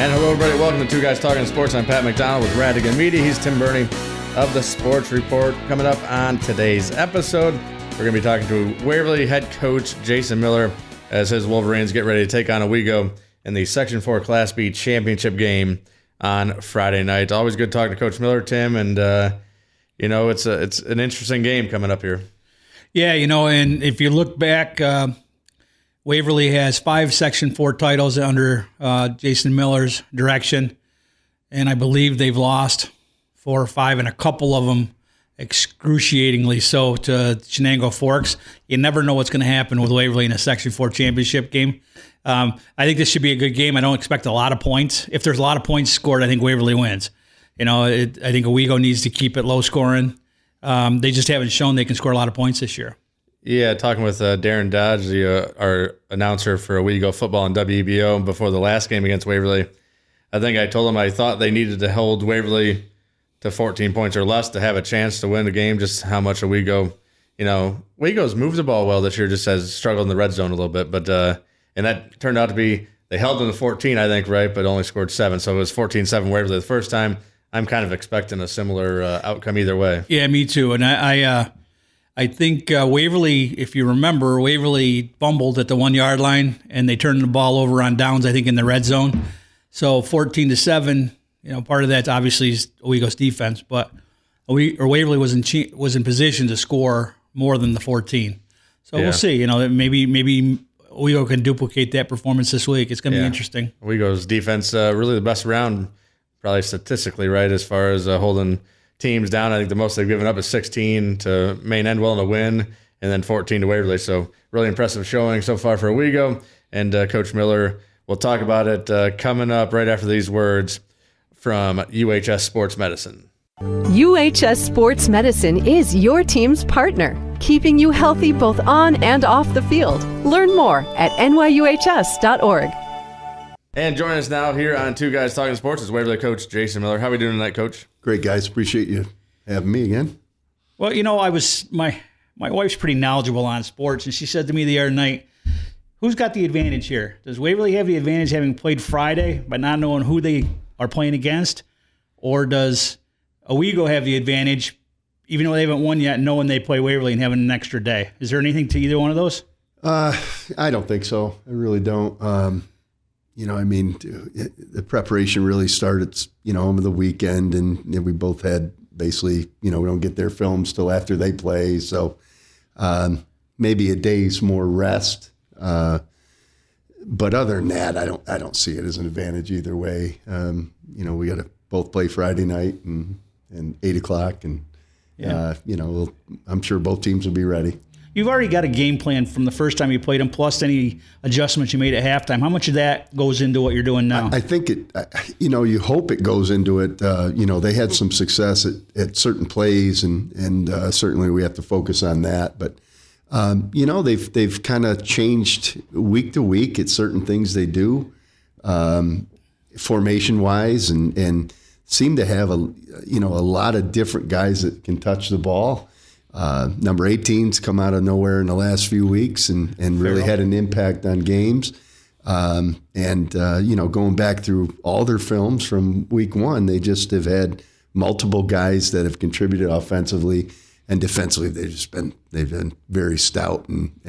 And hello, everybody. Welcome to Two Guys Talking Sports. I'm Pat McDonald with Radigan Media. He's Tim Burney of the Sports Report. Coming up on today's episode, we're going to be talking to Waverly head coach Jason Miller as his Wolverines get ready to take on Owego in the Section 4 Class B championship game on Friday night. Always good talking to Coach Miller, Tim, and it's an interesting game coming up here. Yeah, and if you look back, Waverly has 5 Section 4 titles under Jason Miller's direction, and I believe they've lost 4 or 5, and a couple of them excruciatingly so to Shenango Forks. You never know what's going to happen with Waverly in a Section 4 championship game. I think this should be a good game. I don't expect a lot of points. If there's a lot of points scored, I think Waverly wins. I think Owego needs to keep it low scoring. They just haven't shown they can score a lot of points this year. Yeah, talking with Darren Dodge, our announcer for Owego football and WBO before the last game against Waverly. I think I told him I thought they needed to hold Waverly to 14 points or less to have a chance to win the game, just how much Owego, Owego's moves the ball well this year, just has struggled in the red zone a little bit. But and that turned out to be, they held them to 14, I think, right, but only scored 7. So it was 14-7 Waverly the first time. I'm kind of expecting a similar outcome either way. Yeah, me too. And I think Waverly, if you remember, Waverly fumbled at the 1-yard line, and they turned the ball over on downs, I think, in the red zone. So 14-7, part of that's obviously Owego's defense, but Waverly was in position to score more than the 14. So We'll see. Maybe Owego can duplicate that performance this week. It's going to be interesting. Owego's defense really the best around, probably statistically, right, as far as holding teams down. I think the most they've given up is 16 to Maine Endwell in a win, and then 14 to Waverly. So really impressive showing so far for Owego. And Coach Miller, we'll talk about it coming up right after these words from UHS Sports Medicine. UHS Sports Medicine is your team's partner, keeping you healthy both on and off the field. Learn more at nyuhs.org. And joining us now here on Two Guys Talking Sports is Waverly coach Jason Miller. How are we doing tonight, Coach? Great, guys. Appreciate you having me again. Well, my wife's pretty knowledgeable on sports, and she said to me the other night, who's got the advantage here? Does Waverly have the advantage having played Friday but not knowing who they are playing against? Or does Owego have the advantage, even though they haven't won yet, knowing they play Waverly and having an extra day? Is there anything to either one of those? I don't think so. I really don't. The preparation really started, over the weekend, and we both had basically, we don't get their films till after they play. So maybe a day's more rest. But other than that, I don't see it as an advantage either way. We got to both play Friday night and 8 o'clock, and I'm sure both teams will be ready. You've already got a game plan from the first time you played them, plus any adjustments you made at halftime. How much of that goes into what you're doing now? I think you hope it goes into it. They had some success at certain plays, and certainly we have to focus on that. But they've kind of changed week to week at certain things they do, formation wise, and seem to have a lot of different guys that can touch the ball. Number 18's come out of nowhere in the last few weeks and really had an impact on games. Going back through all their films from week 1, they just have had multiple guys that have contributed offensively and defensively. They've been very stout and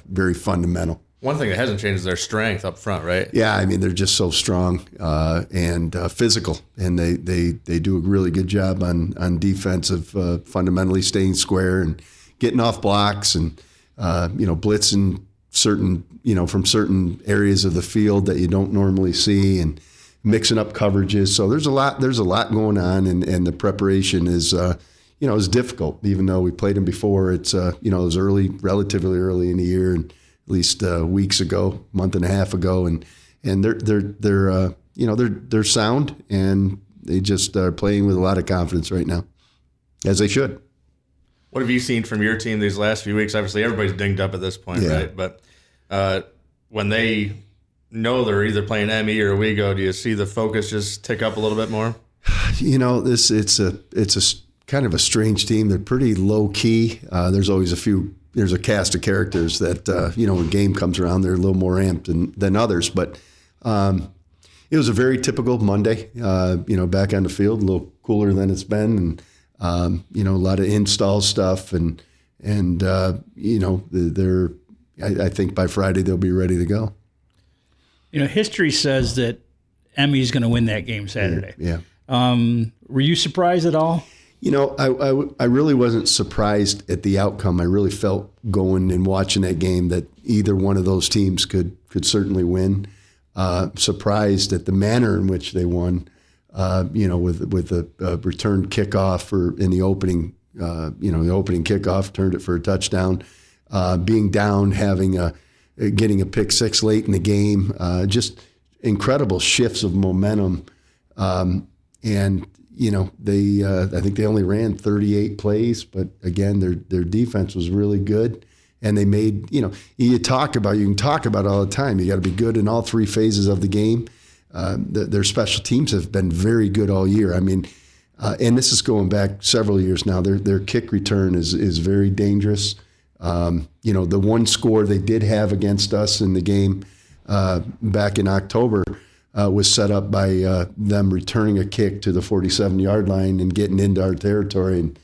very fundamental. One thing that hasn't changed is their strength up front, right? Yeah, they're just so strong and physical, and they do a really good job on defense of fundamentally staying square and getting off blocks and blitzing certain from certain areas of the field that you don't normally see, and mixing up coverages. So there's a lot going on, and the preparation is is difficult. Even though we played them before, it's it was relatively early in the year, and at least weeks ago, month and a half ago, and they're sound, and they just are playing with a lot of confidence right now, as they should. What have you seen from your team these last few weeks? Obviously, everybody's dinged up at this point, right? But when they know they're either playing ME or Owego, do you see the focus just tick up a little bit more? It's a kind of a strange team. They're pretty low key. There's always there's a cast of characters that when game comes around, they're a little more amped than others. But it was a very typical Monday, back on the field, a little cooler than it's been, and, a lot of install stuff. And I think by Friday they'll be ready to go. History says that Emmy's going to win that game Saturday. Yeah. Were you surprised at all? I really wasn't surprised at the outcome. I really felt going and watching that game that either one of those teams could certainly win. Surprised at the manner in which they won, with a return kickoff in the opening, the opening kickoff, turned it for a touchdown. Being down, getting a pick six late in the game, just incredible shifts of momentum. And I think they only ran 38 plays, but again, their defense was really good. And they made, you can talk about it all the time. You got to be good in all three phases of the game. Their special teams have been very good all year. I mean, and this is going back several years now. Their kick return is very dangerous. The one score they did have against us in the game back in October was set up by them returning a kick to the 47-yard line and getting into our territory and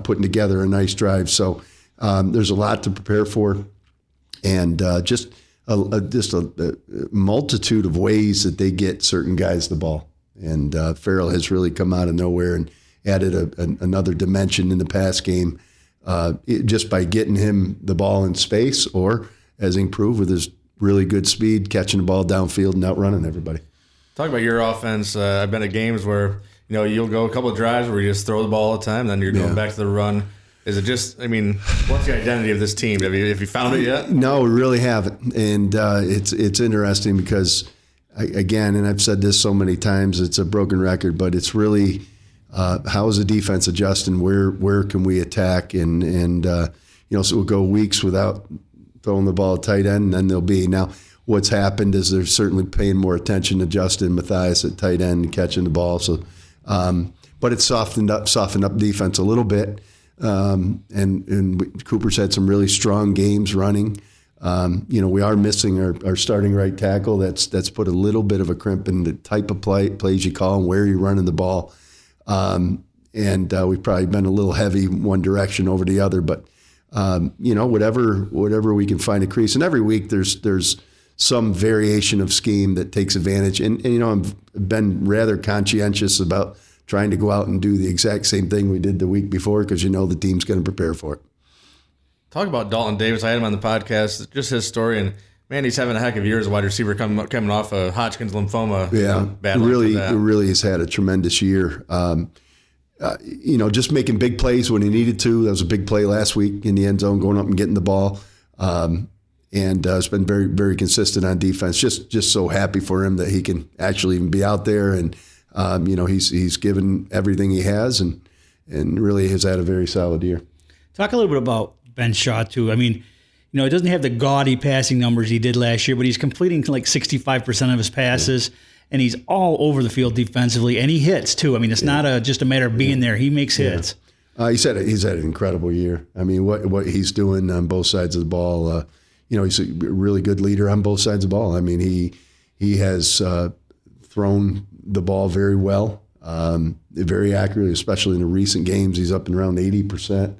putting together a nice drive. So there's a lot to prepare for, and just a multitude of ways that they get certain guys the ball. And Farrell has really come out of nowhere and added another dimension in the pass game just by getting him the ball in space, or as he improved with his really good speed, catching the ball downfield and outrunning everybody. Talk about your offense. I've been at games where, you'll go a couple of drives where you just throw the ball all the time, then you're going back to the run. Is it just, what's the identity of this team? Have you found it yet? No, we really haven't. And it's interesting because, again, and I've said this so many times, it's a broken record, but it's really how is the defense adjusting? Where can we attack? And so we'll go weeks without throwing the ball at tight end, and then there'll be. Now, what's happened is they're certainly paying more attention to Justin Matthias at tight end and catching the ball. So, but it's softened up defense a little bit. And Cooper's had some really strong games running. We are missing our starting right tackle. That's put a little bit of a crimp in the type of plays you call and where you're running the ball. And we've probably been a little heavy one direction over the other. But whatever we can find a crease. And every week there's some variation of scheme that takes advantage. And I've been rather conscientious about trying to go out and do the exact same thing we did the week before, because the team's going to prepare for it. Talk about Dalton Davis. I had him on the podcast, just his story, and man, he's having a heck of a year as a wide receiver coming off of Hodgkin's lymphoma. Yeah, really has had a tremendous year. Just making big plays when he needed to. That was a big play last week in the end zone, going up and getting the ball. And it's been very, very consistent on defense. Just so happy for him that he can actually even be out there, and he's given everything he has, and really has had a very solid year. Talk a little bit about Ben Shaw too. He doesn't have the gaudy passing numbers he did last year, but he's completing like 65% of his passes, and he's all over the field defensively, and he hits too. It's not just a matter of being there; he makes hits. He's had an incredible year. What he's doing on both sides of the ball. He's a really good leader on both sides of the ball. He has thrown the ball very well, very accurately, especially in the recent games. He's up and around 80%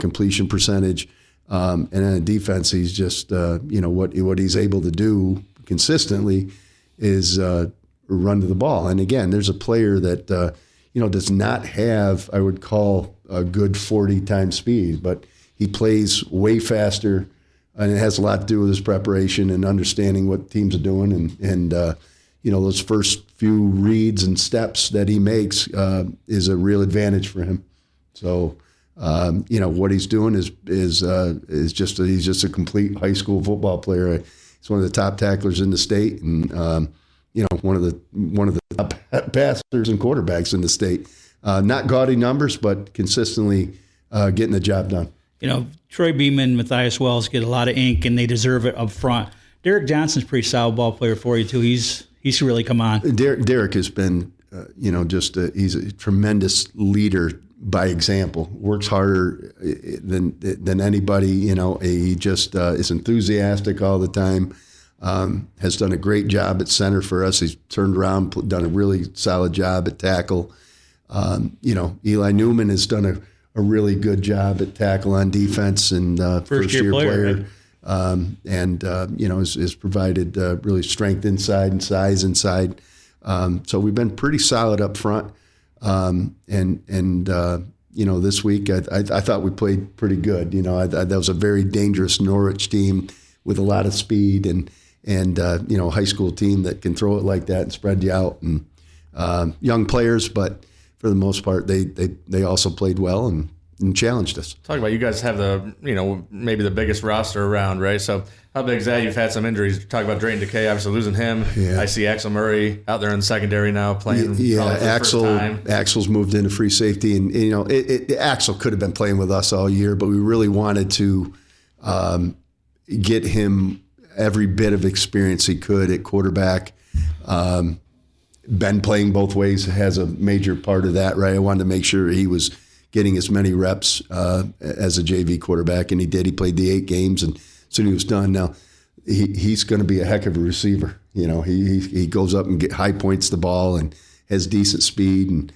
completion percentage. And in defense, he's just, what he's able to do consistently is run to the ball. And again, there's a player that, does not have, I would call, a good 40-time speed, but he plays way faster, and it has a lot to do with his preparation and understanding what teams are doing. And those first few reads and steps that he makes is a real advantage for him. So, what he's doing is he's just a complete high school football player. He's one of the top tacklers in the state, and one of the top passers and quarterbacks in the state. Not gaudy numbers, but consistently getting the job done. Troy Beeman, Matthias Wells get a lot of ink, and they deserve it up front. Derek Johnson's a pretty solid ball player for you too. He's really come on. Derek has been, he's a tremendous leader by example. Works harder than anybody. He just is enthusiastic all the time. has done a great job at center for us. He's turned around, done a really solid job at tackle. Eli Newman has done a really good job at tackle on defense and first-year player. Right? Has provided really strength inside and size inside. So we've been pretty solid up front. This week I thought we played pretty good. That was a very dangerous Norwich team with a lot of speed and high school team that can throw it like that and spread you out, and young players, but for the most part they also played well and challenged us. Talk about, you guys have maybe the biggest roster around, right? So how big is that? You've had some injuries. Talk about Drayton Decay, obviously losing him. Yeah. I see Axel Murray out there in the secondary now playing. Yeah, for the first time. Axel's moved into free safety, and Axel could have been playing with us all year, but we really wanted to get him every bit of experience he could at quarterback. Ben playing both ways has a major part of that, right? I wanted to make sure he was getting as many reps as a JV quarterback, and he did. He played the 8 games, and soon he was done. Now, he's going to be a heck of a receiver. He goes up and high points the ball and has decent speed. And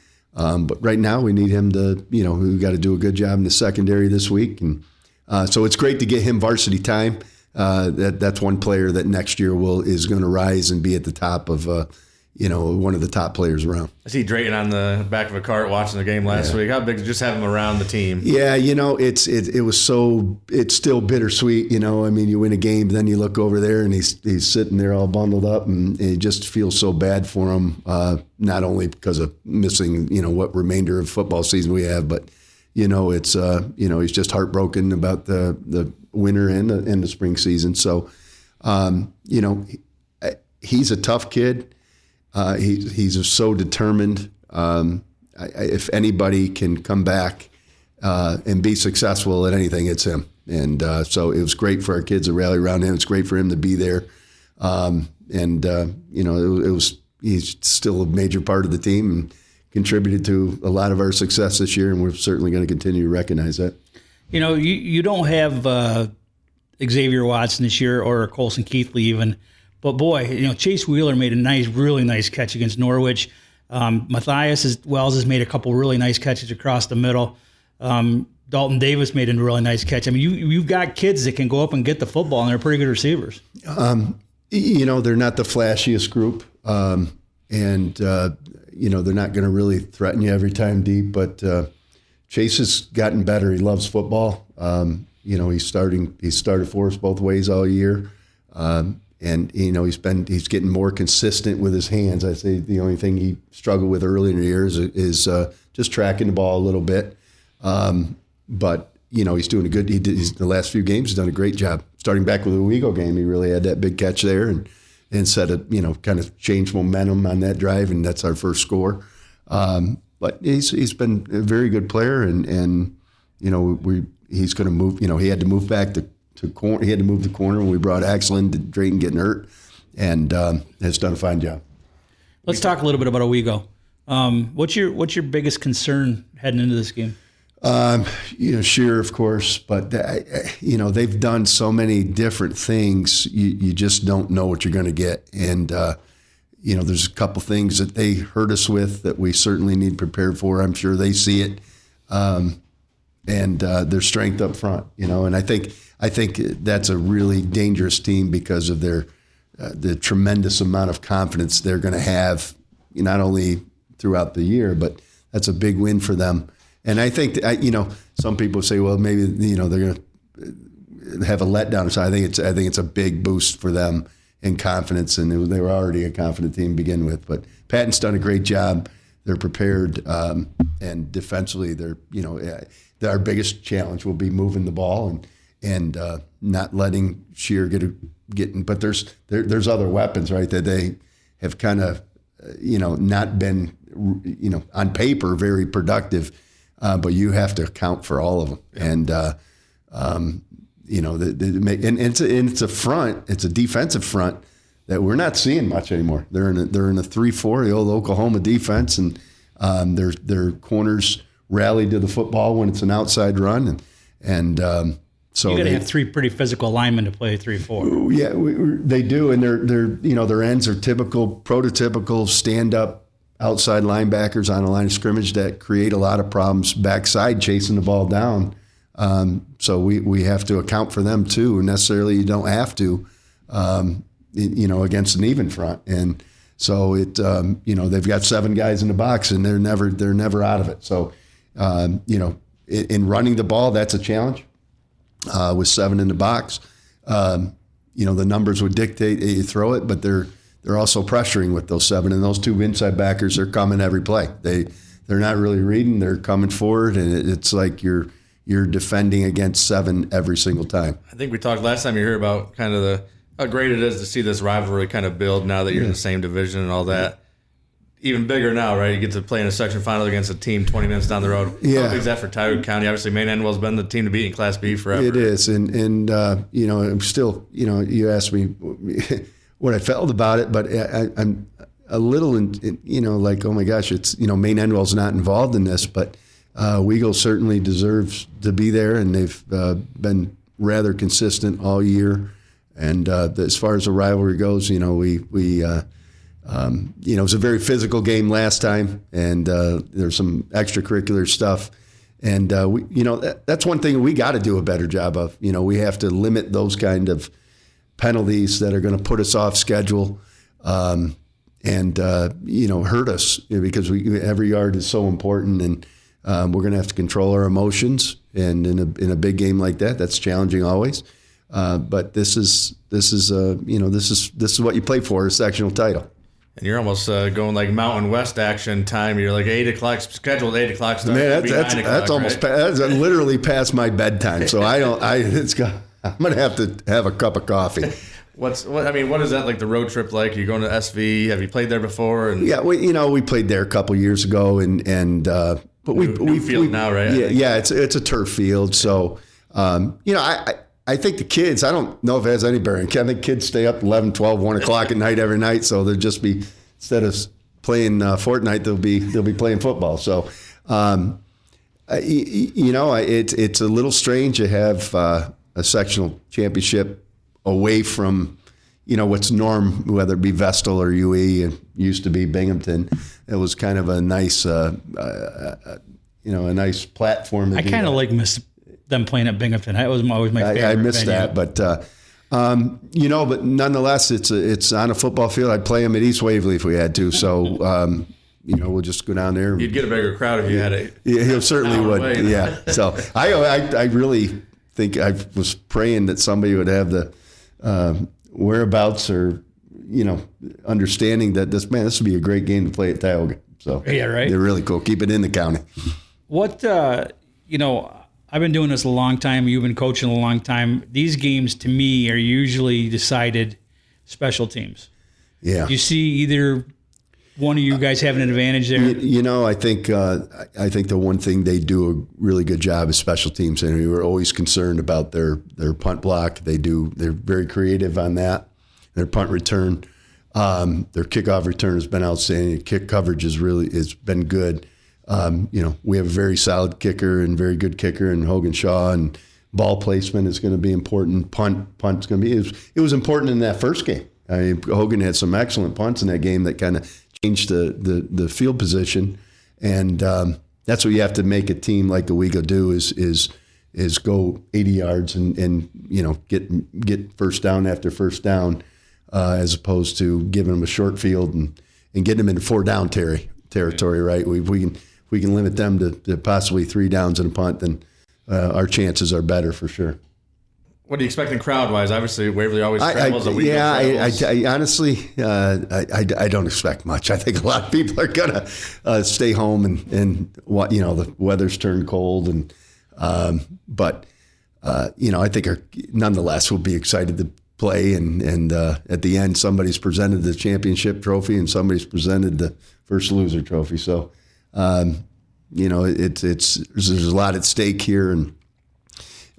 but right now we need him to, we've got to do a good job in the secondary this week, and so it's great to get him varsity time. That's one player that next year is going to rise and be at the top of one of the top players around. I see Drayton on the back of a cart watching the game last week. How big to just have him around the team? Yeah, it's still bittersweet. You win a game, then you look over there and he's sitting there all bundled up, and it just feels so bad for him. Not only because of missing, what remainder of football season we have, but it's he's just heartbroken about the winter and the spring season. So, he's a tough kid. He's so determined. If anybody can come back and be successful at anything, it's him. And so it was great for our kids to rally around him. It's great for him to be there. He's still a major part of the team and contributed to a lot of our success this year, and we're certainly going to continue to recognize that. You don't have Xavier Watson this year, or Colson Keithley even. But boy, Chase Wheeler made a really nice catch against Norwich. Matthias Wells has made a couple really nice catches across the middle. Dalton Davis made a really nice catch. I mean, you've got kids that can go up and get the football, and they're pretty good receivers. They're not the flashiest group, and they're not going to really threaten you every time deep. But Chase has gotten better. He loves football. He's started for us both ways all year. And he's getting more consistent with his hands. I say the only thing he struggled with early in the years is just tracking the ball a little bit. But he's doing the last few games he's done a great job. Starting back with the Owego game, he really had that big catch there and set kind of changed momentum on that drive, and that's our first score. But he's been a very good player, and he's going to move. He had to move back to corner. He had to move the corner when we brought Axel in, Drayton getting hurt, and has done a fine job. Let's talk a little bit about Owego. What's your biggest concern heading into this game? Sheer, of course, but they've done so many different things. You just don't know what you're going to get, and there's a couple things that they hurt us with that we certainly need prepared for. I'm sure they see it, and their strength up front. And I think that's a really dangerous team because of the tremendous amount of confidence they're going to have, not only throughout the year, but that's a big win for them. And I think some people say, well, maybe they're going to have a letdown. So I think it's a big boost for them in confidence, and they were already a confident team to begin with. But Patton's done a great job. They're prepared, and defensively, our biggest challenge will be moving the ball and not letting Shear get. But there's other weapons, right, that they have kind of not been on paper very productive, but you have to account for all of them. Yeah. And it's a front, it's a defensive front that we're not seeing much anymore. They're in a 3-4, the old Oklahoma defense, and their corners rally to the football when it's an outside run, and So you got to have three pretty physical linemen to play 3-4. Yeah, they do, and their ends are prototypical stand-up outside linebackers on a line of scrimmage that create a lot of problems backside chasing the ball down. So we have to account for them too. Necessarily, you don't have to, against an even front. And so they've got 7 guys in the box, and they're never out of it. So in running the ball, that's a challenge. With 7 in the box, the numbers would dictate that you throw it, but they're also pressuring with those 7, and those 2 inside backers are coming every play. They're not really reading; they're coming forward, and it's like you're defending against 7 every single time. I think we talked last time you heard about kind of how great it is to see this rivalry kind of build now that you're in the same division and all that. Even bigger now, right? You get to play in a section final against a team 20 minutes down the road. Yeah. How big is that for Tioga County? Obviously, Maine Endwell's been the team to beat in Class B forever. It is, and I'm still, you asked me what I felt about it, but I'm a little, like, oh my gosh, it's, Maine Endwell's not involved in this, but Owego certainly deserves to be there, and they've been rather consistent all year. And as far as the rivalry goes, it was a very physical game last time, and there's some extracurricular stuff. And, that's one thing we got to do a better job of. We have to limit those kind of penalties that are going to put us off schedule and hurt us, because every yard is so important, and we're going to have to control our emotions. And in a big game like that, that's challenging always. But this is what you play for, a sectional title. And you're almost going like Mountain West action time. You're like 8 o'clock, scheduled 8 o'clock. Start. Man, that's almost that's literally past my bedtime. So I'm gonna have to have a cup of coffee. What is that like the road trip like? You going to SV? Have you played there before? And yeah, we played there a couple years ago, but we field now, right? Yeah, it's a turf field. So I think the kids, I don't know if it has any bearing. I think kids stay up 11, 12, 1 o'clock at night every night. So they'll just be, instead of playing Fortnite, they'll be playing football. So, it's a little strange to have a sectional championship away from, what's norm, whether it be Vestal or UE, and used to be Binghamton. It was kind of a nice, a nice platform. I kind of miss them playing at Binghamton. That was always my favorite. I missed venue. that, but but nonetheless, it's on a football field. I'd play them at East Waverly if we had to. So we'll just go down there. You'd get a bigger crowd if you had it. Yeah, he certainly would. Away. Yeah. So I really think I was praying that somebody would have the whereabouts or understanding that this would be a great game to play at Tioga. So yeah, right. They're really cool. Keep it in the county. What I've been doing this a long time. You've been coaching a long time. These games, to me, are usually decided special teams. Yeah. Do you see either one of you guys having an advantage there? I think the one thing they do a really good job is special teams, and we were always concerned about their punt block. They're very creative on that. Their punt return, their kickoff return has been outstanding. Kick coverage has been good. We have a very solid kicker and very good kicker in Hogan Shaw, and ball placement is going to be important. Punt's going to be. It was important in that first game. I mean, Hogan had some excellent punts in that game that kind of changed the field position, and that's what you have to make a team like Owego do is go 80 yards and get first down after first down, as opposed to giving them a short field and getting them into 4 down territory. Right? We can limit them to possibly 3 downs and a punt, then our chances are better for sure. What are you expecting crowd-wise? Obviously, Waverly always travels. I honestly, I don't expect much. I think a lot of people are gonna stay home and the weather's turned cold, and but I think nonetheless we'll be excited to play, and at the end somebody's presented the championship trophy and somebody's presented the first loser trophy. So there's a lot at stake here, and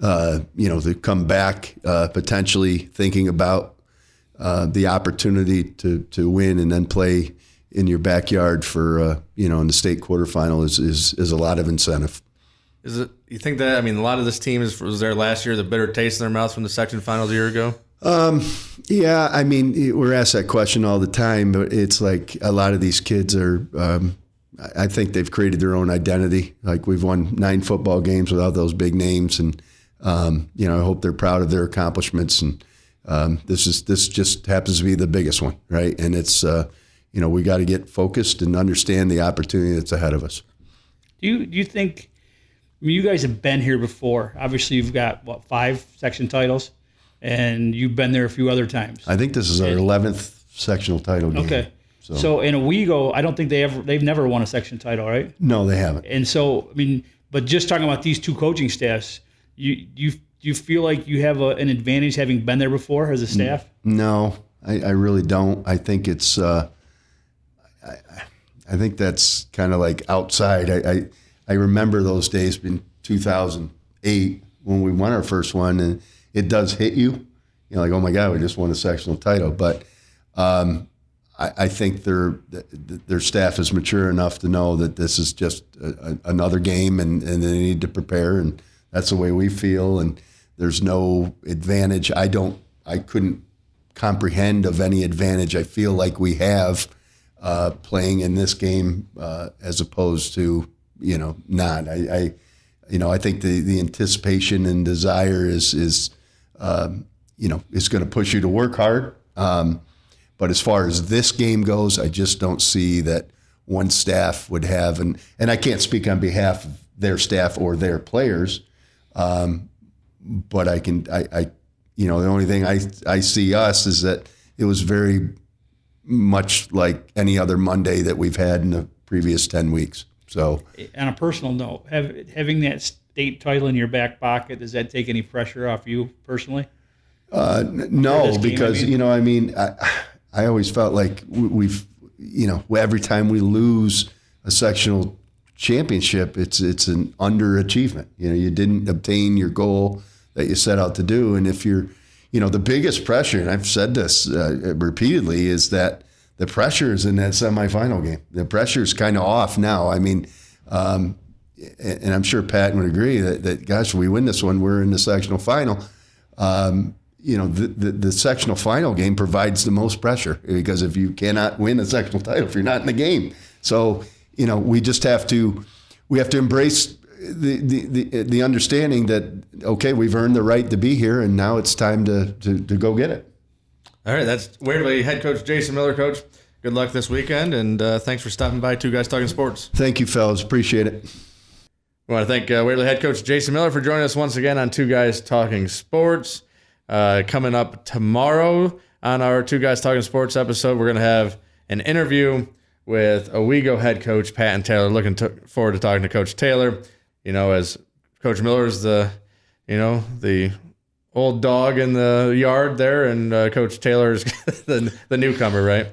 to come back potentially thinking about the opportunity to win and then play in your backyard for in the state quarterfinal is a lot of incentive. Is it? You think that? I mean, a lot of this team was there last year. The bitter taste in their mouth from the section finals a year ago. Yeah, I mean, we're asked that question all the time, but it's like a lot of these kids are. I think they've created their own identity. Like we've won 9 football games without those big names, and I hope they're proud of their accomplishments. And this just happens to be the biggest one, right? And it's we got to get focused and understand the opportunity that's ahead of us. Do you think? I mean, you guys have been here before. Obviously, you've got 5 section titles, and you've been there a few other times. I think this is our 11th sectional title game. Okay. So in Owego, I don't think they've never won a section title, right? No, they haven't. And so, I mean, but just talking about these 2 coaching staffs, you feel like you have an advantage having been there before as a staff? No, I really don't. I think it's I think that's kind of like outside. I remember those days in 2008 when we won our first one, and it does hit you. Like, oh my God, we just won a sectional title. But I think their staff is mature enough to know that this is just another game, and they need to prepare, and that's the way we feel. And there's no advantage. I couldn't comprehend of any advantage I feel like we have playing in this game as opposed to not. I think the anticipation and desire is going to push you to work hard. But as far as this game goes, I just don't see that one staff would have, and I can't speak on behalf of their staff or their players, but the only thing I see us is that it was very much like any other Monday that we've had in the previous 10 weeks. So, on a personal note, having that state title in your back pocket, does that take any pressure off you personally? No, because I always felt like we've every time we lose a sectional championship, it's an underachievement. You didn't obtain your goal that you set out to do, and if you're, the biggest pressure, and I've said this repeatedly, is that the pressure is in that semifinal game. The pressure is kind of off now. I mean, and I'm sure Pat would agree that gosh, if we win this one, we're in the sectional final. The sectional final game provides the most pressure, because if you cannot win a sectional title, if you're not in the game. So, we just have to embrace the understanding that, okay, we've earned the right to be here, and now it's time to go get it. All right, that's Waverly head coach Jason Miller. Coach, good luck this weekend, and thanks for stopping by Two Guys Talking Sports. Thank you, fellas. Appreciate it. I want to thank Waverly head coach Jason Miller for joining us once again on Two Guys Talking Sports. Coming up tomorrow on our Two Guys Talking Sports episode, we're going to have an interview with Owego head coach Pat and Taylor. Looking forward to talking to Coach Taylor. As Coach Miller is the old dog in the yard there, and Coach Taylor is the newcomer, right?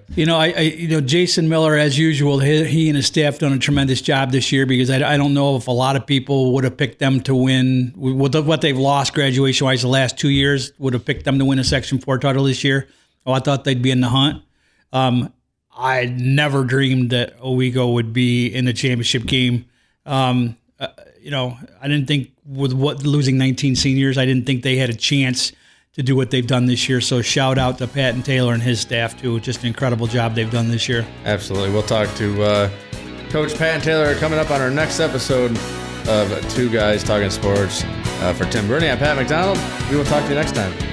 Jason Miller, as usual, he and his staff done a tremendous job this year, because I don't know if a lot of people would have picked them to win with what they've lost graduation-wise the last 2 years, would have picked them to win a Section 4 title this year. I thought they'd be in the hunt. I never dreamed that Owego would be in the championship game. I didn't think with losing 19 seniors, I didn't think they had a chance to do what they've done this year. So shout out to Pat and Taylor and his staff too. Just an incredible job they've done this year. Absolutely. We'll talk to Coach Pat and Taylor coming up on our next episode of Two Guys Talking Sports. For Tim Burney, I'm Pat McDonald. We will talk to you next time.